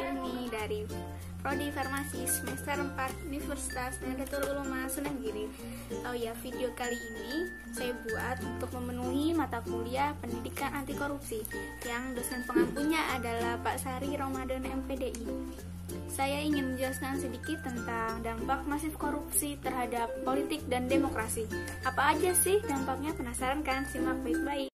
Ilmi dari Prodi Farmasi semester 4 Universitas Nahdlatul Ulama Senanggiri. Oh ya, video kali ini saya buat untuk memenuhi mata kuliah Pendidikan Anti Korupsi yang dosen pengampunya adalah Pak Sari Ramadan MPDI. Saya ingin menjelaskan sedikit tentang dampak masif korupsi terhadap politik dan demokrasi. Apa aja sih dampaknya? Penasaran kan? Simak baik-baik.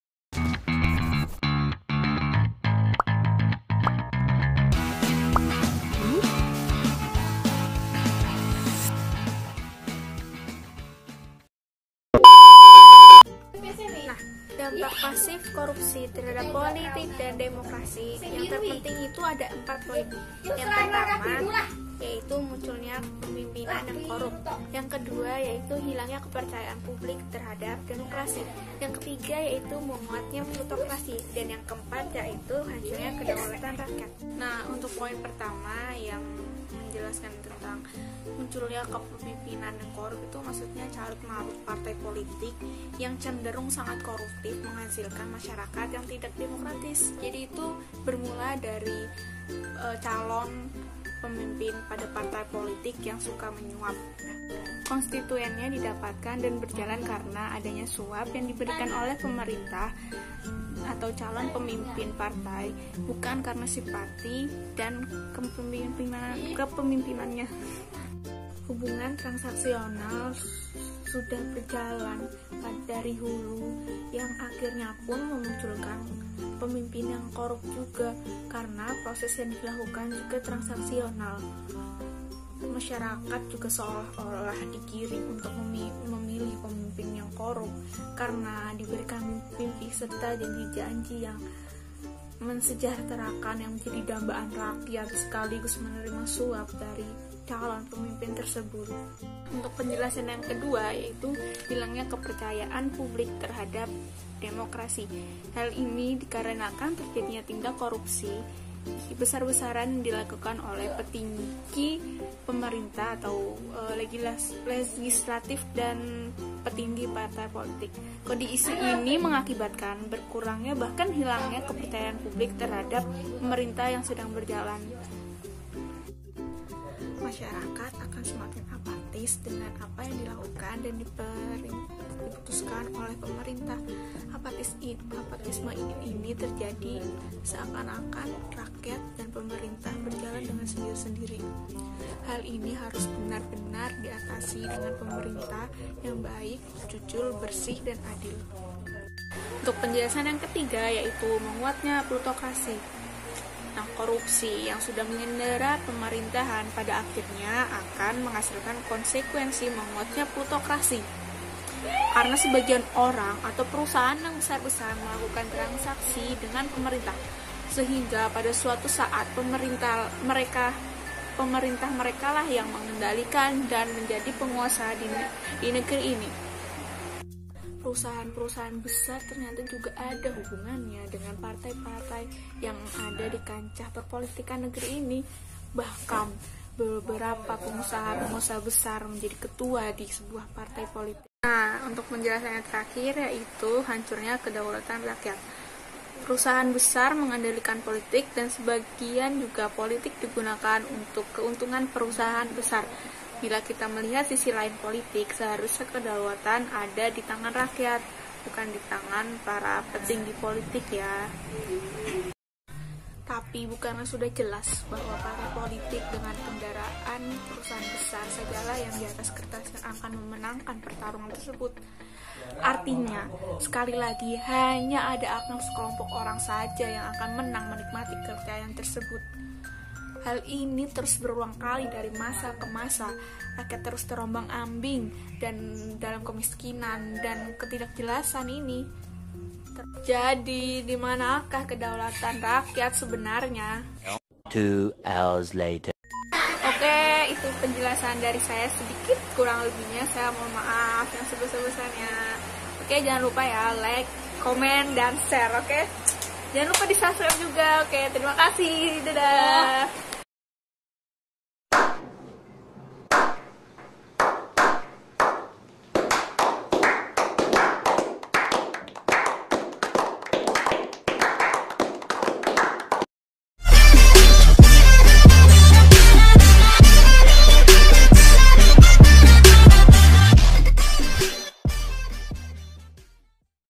Dampak pasif korupsi terhadap politik dan demokrasi yang terpenting itu ada 4 poin. Yang pertama yaitu munculnya pemimpinan yang korup. Yang kedua yaitu hilangnya kepercayaan publik terhadap demokrasi. Yang ketiga yaitu menguatnya plutokrasi. Dan yang keempat yaitu hancurnya kedaulatan rakyat. Nah, untuk poin pertama yang menjelaskan tentang munculnya kepemimpinan yang korup itu maksudnya carut marut partai politik yang cenderung sangat koruptif menghasilkan masyarakat yang tidak demokratis. Jadi itu bermula dari calon pemimpin pada partai politik yang suka menyuap. Konstituennya didapatkan dan berjalan karena adanya suap yang diberikan oleh pemerintah atau calon pemimpin partai, bukan karena simpati dan kepemimpinannya. Hubungan transaksional sudah berjalan dari hulu yang akhirnya pun memunculkan pemimpin yang korup juga karena proses yang dilakukan juga transaksional. Masyarakat juga seolah-olah digiring untuk memilih pemimpin yang korup karena diberikan mimpi serta janji-janji yang mensejahterakan yang menjadi dambaan rakyat sekaligus menerima suap dari calon pemimpin tersebut. Untuk penjelasan yang kedua yaitu hilangnya kepercayaan publik terhadap demokrasi. Hal ini dikarenakan terjadinya tindak korupsi besar-besaran yang dilakukan oleh petinggi pemerintah atau legislatif dan petinggi partai politik. Kondisi ini mengakibatkan berkurangnya bahkan hilangnya kepercayaan publik terhadap pemerintah yang sedang berjalan. Masyarakat akan semakin apatis dengan apa yang dilakukan dan diputuskan oleh pemerintah. Apatisme ini terjadi seakan-akan rakyat dan pemerintah berjalan dengan sendiri-sendiri. Hal ini harus benar-benar diatasi dengan pemerintah yang baik, jujur, bersih, dan adil. Untuk penjelasan yang ketiga yaitu menguatnya plutokrasi. Nah, korupsi yang sudah mengendera pemerintahan pada akhirnya akan menghasilkan konsekuensi menguatnya plutokrasi. Karena sebagian orang atau perusahaan yang besar-besar melakukan transaksi dengan pemerintah, sehingga pada suatu saat pemerintah mereka lah yang mengendalikan dan menjadi penguasa di negeri ini. Perusahaan-perusahaan besar ternyata juga ada hubungannya dengan partai-partai yang ada di kancah perpolitikan negeri ini. Bahkan beberapa pengusaha besar menjadi ketua di sebuah partai politik. Nah, untuk penjelasan yang terakhir yaitu hancurnya kedaulatan rakyat. Perusahaan besar mengendalikan politik dan sebagian juga politik digunakan untuk keuntungan perusahaan besar. Bila kita melihat sisi lain politik, seharusnya kedaulatan ada di tangan rakyat, bukan di tangan para petinggi politik ya. Tapi bukanlah sudah jelas bahwa para politik dengan kendaraan perusahaan besar sajalah yang di atas kertas yang akan memenangkan pertarungan tersebut. Artinya, sekali lagi hanya ada akan sekelompok orang saja yang akan menang menikmati kepercayaan tersebut. Hal ini terus berulang kali dari masa ke masa. Rakyat terus terombang-ambing dan dalam kemiskinan dan ketidakjelasan ini. Jadi, di manakah kedaulatan rakyat sebenarnya? 2 hours later. Oke, itu penjelasan dari saya sedikit, kurang lebihnya saya mohon maaf yang sebesar-besarnya. Oke, jangan lupa ya like, komen, dan share, oke? Jangan lupa di subscribe juga, oke? Terima kasih, dadah.